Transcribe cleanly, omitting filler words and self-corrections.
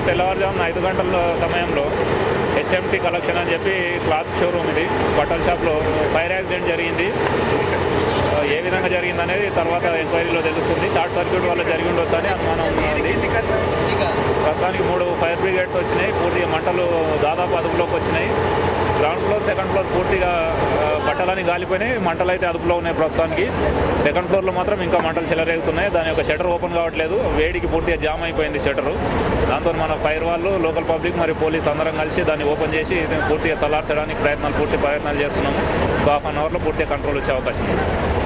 తెల్లవారుజామున 5 గంటల సమయంలో హెచ్ఎంటీ కలెక్షన్ అని చెప్పి క్లాత్ షోరూమ్ ఇది బట్టల షాప్లో ఫైర్ యాక్సిడెంట్ జరిగింది. ఏ విధంగా జరిగింది అనేది తర్వాత ఎంక్వైరీలో తెలుస్తుంది. షార్ట్ సర్క్యూట్ వల్ల జరిగి ఉండొచ్చు అని అనుమానం ఉంది. ప్రస్తుతానికి 3 ఫైర్ బ్రిగేడ్స్ వచ్చినాయి. పూర్తిగా మంటలు దాదాపు అదుపులోకి వచ్చినాయి. గ్రౌండ్ ఫ్లోర్, సెకండ్ ఫ్లోర్ పూర్తిగా బట్టలని గాలిపోయినాయి. మంటలు అయితే అదుపులో ఉన్నాయి ప్రస్తుతానికి. సెకండ్ ఫ్లోర్లో మాత్రం ఇంకా మంటలు చెలరేగుతున్నాయి. దాని యొక్క షటర్ ఓపెన్ కావట్లేదు. వేడికి పూర్తిగా జామ్ అయిపోయింది షటరు. దాంతో మన ఫైర్ వాళ్ళు, లోకల్ పబ్లిక్ మరియు పోలీస్ అందరం కలిసి దాన్ని ఓపెన్ చేసి పూర్తిగా చల్లార్చడానికి పూర్తి ప్రయత్నాలు చేస్తున్నాము. ఒక హాఫ్ అన్ అవర్లో పూర్తిగా కంట్రోల్ వచ్చే అవకాశం ఉంది.